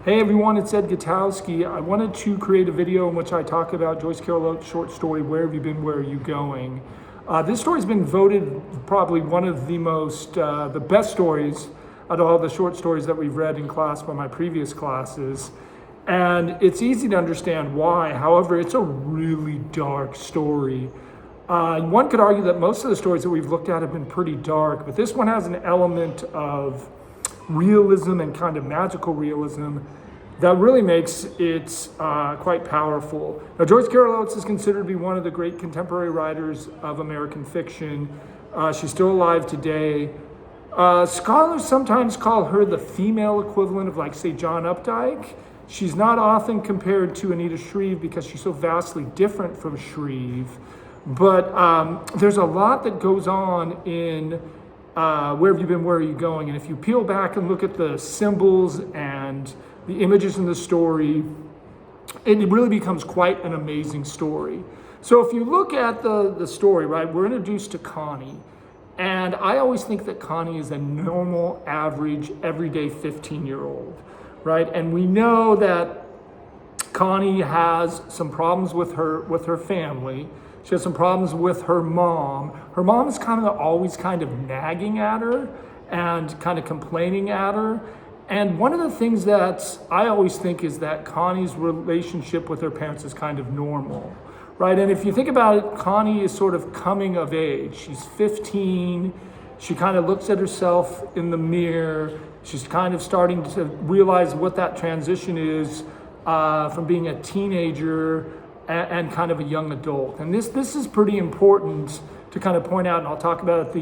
Hey everyone, it's Ed Gutowski. I wanted to create a video in which I talk about Joyce Carol Oates' short story, Where Have You Been, Where Are You Going? This story's been voted probably one of the best stories out of all the short stories that we've read in class by my previous classes. And it's easy to understand why. However, it's a really dark story. One could argue that most of the stories that we've looked at have been pretty dark, but this one has an element of realism and kind of magical realism that really makes it quite powerful. Now, Joyce Carol Oates is considered to be one of the great contemporary writers of American fiction. She's still alive today. Scholars sometimes call her the female equivalent of, like, say, John Updike. She's not often compared to Anita Shreve because she's so vastly different from Shreve. But there's a lot that goes on in Where Have You Been, Where Are You Going? And if you peel back and look at the symbols and the images in the story, it really becomes quite an amazing story. So if you look at the story, right, we're introduced to Connie. And I always think that Connie is a normal, average, everyday 15-year-old, right? And we know that Connie has some problems with her family. She has some problems with her mom. Her mom is always nagging at her and kind of complaining at her. And one of the things that I always think is that Connie's relationship with her parents is kind of normal, right? And if you think about it, Connie is sort of coming of age. She's 15. She kind of looks at herself in the mirror. She's kind of starting to realize what that transition is from being a teenager and kind of a young adult. And this is pretty important to kind of point out, and I'll talk about it at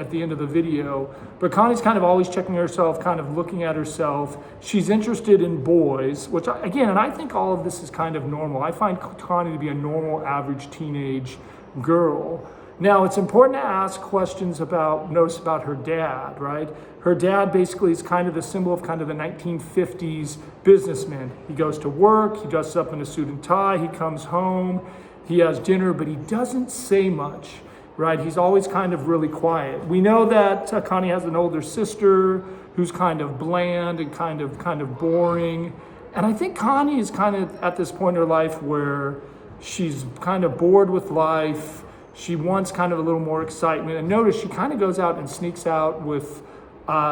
the end of the video. But Connie's kind of always checking herself, kind of looking at herself. She's interested in boys, which I think all of this is kind of normal. I find Connie to be a normal, average teenage girl. Now, it's important to ask questions about her dad, right? Her dad basically is kind of the symbol of kind of the 1950s businessman. He goes to work, he dresses up in a suit and tie, he comes home, he has dinner, but he doesn't say much, right? He's always kind of really quiet. We know that Connie has an older sister who's kind of bland and kind of boring. And I think Connie is kind of at this point in her life where she's kind of bored with life. She wants kind of a little more excitement. And notice she kind of goes out and sneaks out with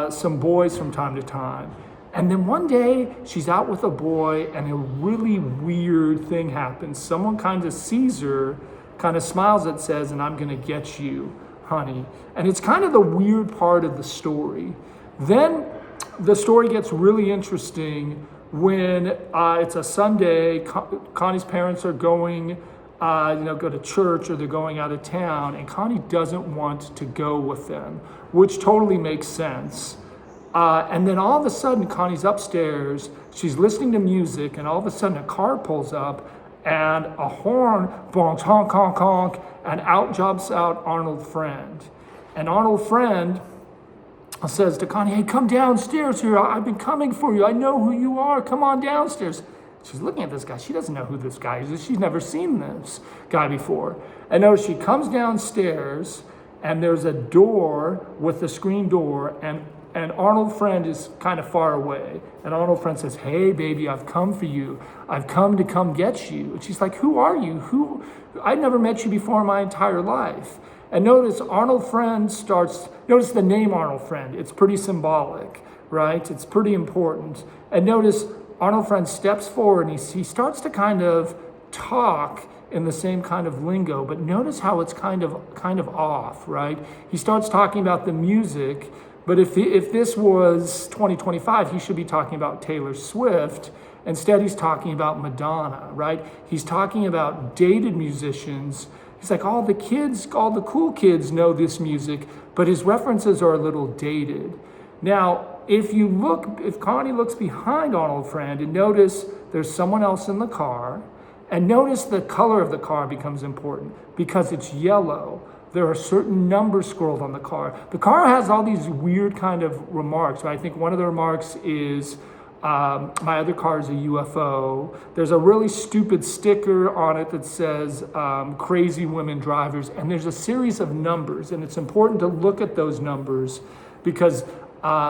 some boys from time to time. And then one day she's out with a boy and a really weird thing happens. Someone kind of sees her, kind of smiles and says, "And I'm gonna get you, honey." And it's kind of the weird part of the story. Then the story gets really interesting when it's a Sunday. Connie's parents are going go to church, or they're going out of town, and Connie doesn't want to go with them, which totally makes sense. And then all of a sudden, Connie's upstairs, she's listening to music, and all of a sudden a car pulls up, and a horn bonks, honk, honk, honk, and out jumps out Arnold Friend. And Arnold Friend says to Connie, "Hey, come downstairs here. I've been coming for you. I know who you are. Come on downstairs." She's looking at this guy. She doesn't know who this guy is. She's never seen this guy before. And notice she comes downstairs, and there's a door with a screen door, and Arnold Friend is kind of far away. And Arnold Friend says, "Hey, baby, I've come for you. I've come to come get you." And she's like, "Who are you? I've never met you before in my entire life." And notice notice the name Arnold Friend. It's pretty symbolic, right? It's pretty important. And notice Arnold Friend steps forward, and he starts to kind of talk in the same kind of lingo, but notice how it's kind of off, right? He starts talking about the music, but if this was 2025, he should be talking about Taylor Swift. Instead, he's talking about Madonna, right? He's talking about dated musicians. He's like, all the cool kids know this music, but his references are a little dated. Now, if Connie looks behind Arnold Friend and notice there's someone else in the car, and notice the color of the car becomes important because it's yellow. There are certain numbers scrolled on the car. The car has all these weird kind of remarks. Right? I think one of the remarks is, my other car is a UFO. There's a really stupid sticker on it that says crazy women drivers. And there's a series of numbers. And it's important to look at those numbers because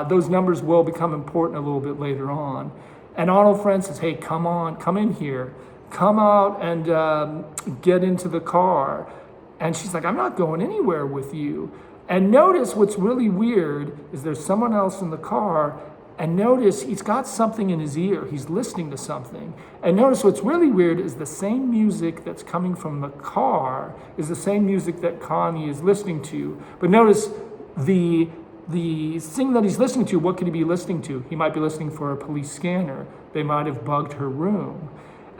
those numbers will become important a little bit later on. And Arnold Friend says, hey, come on, come in here. Come out and get into the car. And she's like, I'm not going anywhere with you. And notice what's really weird is there's someone else in the car. And notice he's got something in his ear. He's listening to something. And notice what's really weird is the same music that's coming from the car is the same music that Connie is listening to. But notice the thing that he's listening to, what could he be listening to? He might be listening for a police scanner. They might have bugged her room.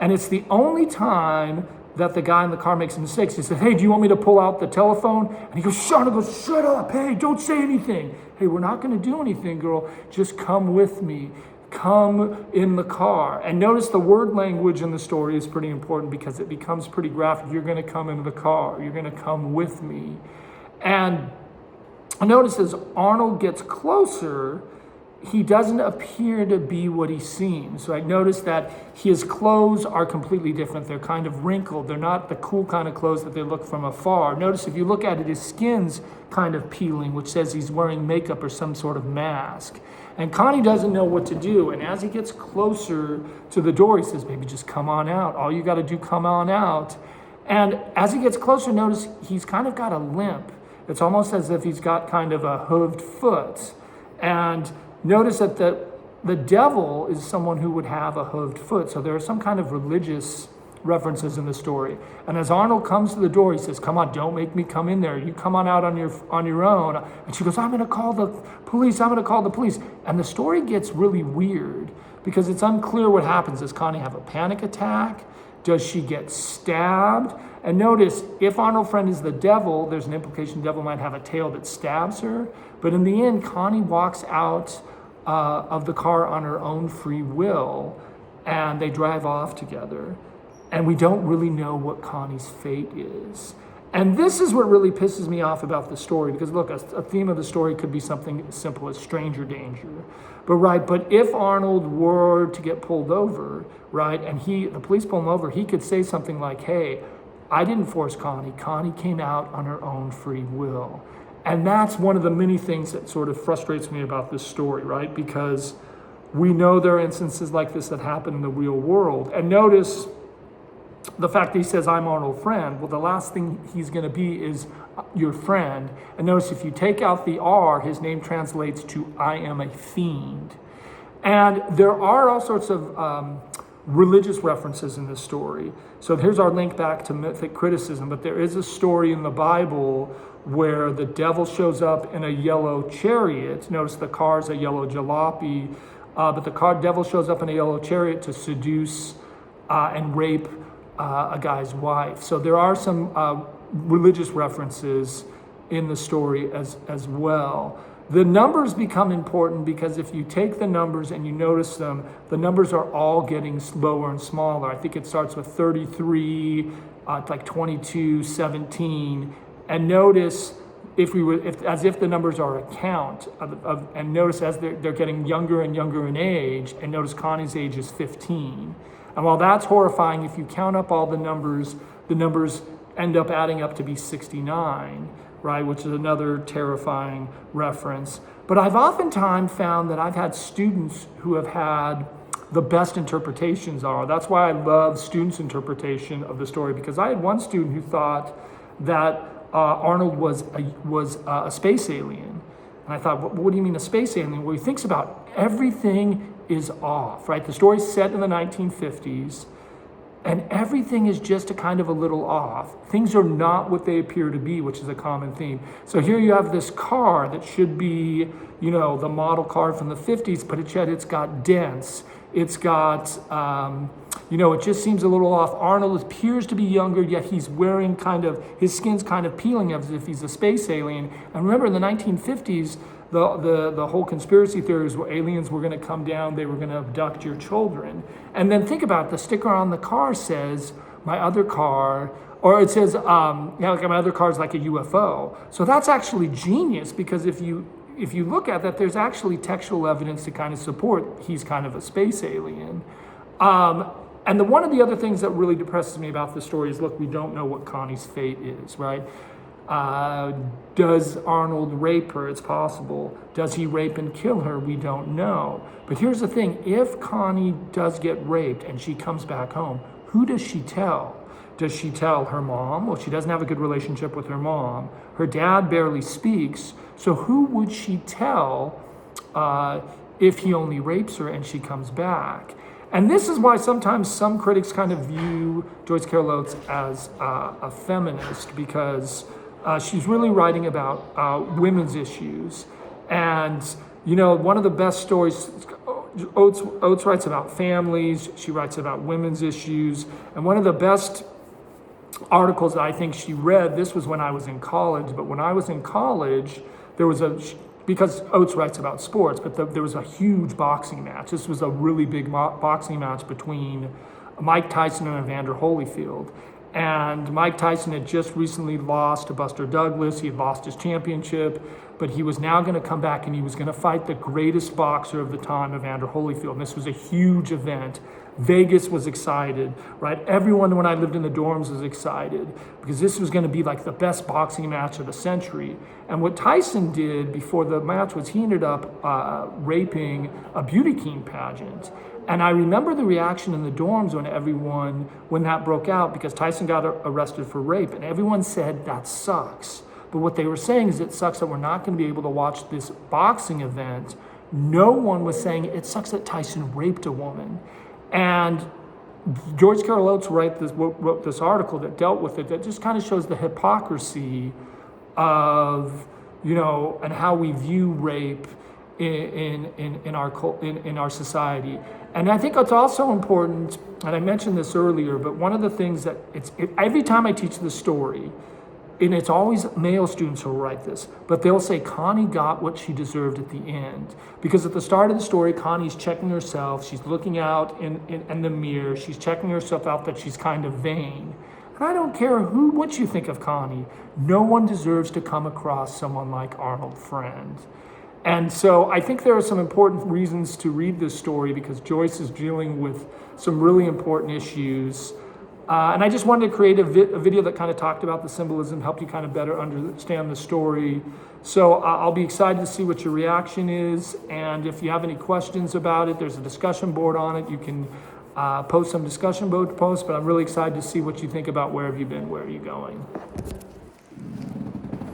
And it's the only time that the guy in the car makes mistakes. He says, hey, do you want me to pull out the telephone? And he goes, shut up. Hey, don't say anything. Hey, we're not going to do anything, girl. Just come with me. Come in the car. And notice the word language in the story is pretty important because it becomes pretty graphic. You're going to come into the car. You're going to come with me. And notice as Arnold gets closer, he doesn't appear to be what he seems. Right? Notice that his clothes are completely different. They're kind of wrinkled. They're not the cool kind of clothes that they look from afar. Notice if you look at it, his skin's kind of peeling, which says he's wearing makeup or some sort of mask. And Connie doesn't know what to do. And as he gets closer to the door, he says, baby, just come on out. All you got to do, come on out. And as he gets closer, notice he's kind of got a limp. It's almost as if he's got kind of a hooved foot. And notice that the devil is someone who would have a hooved foot. So there are some kind of religious references in the story. And as Arnold comes to the door, he says, come on, don't make me come in there. You come on out on your own. And she goes, I'm going to call the police. I'm going to call the police. And the story gets really weird because it's unclear what happens. Does Connie have a panic attack? Does she get stabbed? And notice, if Arnold Friend is the devil, there's an implication the devil might have a tail that stabs her. But in the end, Connie walks out of the car on her own free will, and they drive off together. And we don't really know what Connie's fate is. And this is what really pisses me off about the story, because look, a theme of the story could be something as simple as stranger danger. But if Arnold were to get pulled over, right, and the police pull him over, he could say something like, hey, I didn't force Connie. Connie came out on her own free will. And that's one of the many things that sort of frustrates me about this story, right? Because we know there are instances like this that happen in the real world. And notice the fact that he says, I'm Arnold Friend. Well, the last thing he's going to be is your friend. And notice if you take out the R, his name translates to I am a fiend. And there are all sorts of religious references in this story. So here's our link back to mythic criticism. But there is a story in the Bible where the devil shows up in a yellow chariot. Notice the car is a yellow jalopy. But the devil shows up in a yellow chariot to seduce and rape a guy's wife. So there are some religious references in the story as well. The numbers become important because if you take the numbers and you notice them, the numbers are all getting lower and smaller. I think it starts with 33, like 22, 17. And notice as if the numbers are a count and notice as they're getting younger and younger in age, and notice Connie's age is 15. And while that's horrifying, if you count up all the numbers end up adding up to be 69, right? Which is another terrifying reference. But I've oftentimes found that I've had students who have had the best interpretations are. That's why I love students' interpretation of the story, because I had one student who thought that Arnold was a space alien. And I thought, what do you mean a space alien? Well, he thinks about everything is off, right? The story's set in the 1950s, and everything is just a kind of a little off. Things are not what they appear to be, which is a common theme. So here you have this car that should be, the model car from the 50s, but it's got dents. It's got, it just seems a little off. Arnold appears to be younger, yet he's wearing his skin's kind of peeling as if he's a space alien. And remember, in the 1950s, the whole conspiracy theories were aliens were going to come down, they were going to abduct your children. And then think about it, the sticker on the car says, my other car, or it says, my other car is like a UFO. So that's actually genius, because if you look at that, there's actually textual evidence to kind of support he's kind of a space alien. And one of the other things that really depresses me about the story is, look, we don't know what Connie's fate is, right? Uh, does Arnold rape her? It's possible. Does he rape and kill her? We don't know. But here's the thing, if Connie does get raped and she comes back home, who does she tell? Does she tell her mom? Well, she doesn't have a good relationship with her mom. Her dad barely speaks. So who would she tell if he only rapes her and she comes back? And this is why sometimes some critics kind of view Joyce Carol Oates as a feminist, because she's really writing about women's issues. And, you know, one of the best stories, Oates writes about families, she writes about women's issues, and one of the best articles that I think she read, this was when I was in college, but when I was in college, there was because Oates writes about sports, but there was a huge boxing match. This was a really big boxing match between Mike Tyson and Evander Holyfield. And Mike Tyson had just recently lost to Buster Douglas. He had lost his championship, but he was now going to come back and he was going to fight the greatest boxer of the time, Evander Holyfield. And this was a huge event. Vegas was excited, right? Everyone, when I lived in the dorms, was excited because this was going to be like the best boxing match of the century. And what Tyson did before the match was he ended up raping a beauty king pageant. And I remember the reaction in the dorms when that broke out, because Tyson got arrested for rape, and everyone said, that sucks. But what they were saying is, it sucks that we're not going to be able to watch this boxing event. No one was saying, it sucks that Tyson raped a woman. And Joyce Carol Oates wrote this article that dealt with it, that just kind of shows the hypocrisy of, you know, and how we view rape in our society. And I think it's also important, and I mentioned this earlier, but one of the things that every time I teach this story, and it's always male students who write this, but they'll say Connie got what she deserved at the end. Because at the start of the story, Connie's checking herself, she's looking out in the mirror, she's checking herself out that she's kind of vain. And I don't care what you think of Connie, no one deserves to come across someone like Arnold Friend. And so I think there are some important reasons to read this story, because Joyce is dealing with some really important issues. And I just wanted to create a video that kind of talked about the symbolism, helped you kind of better understand the story. So I'll be excited to see what your reaction is. And if you have any questions about it, there's a discussion board on it. You can post some discussion board posts, but I'm really excited to see what you think about where have you been, where are you going.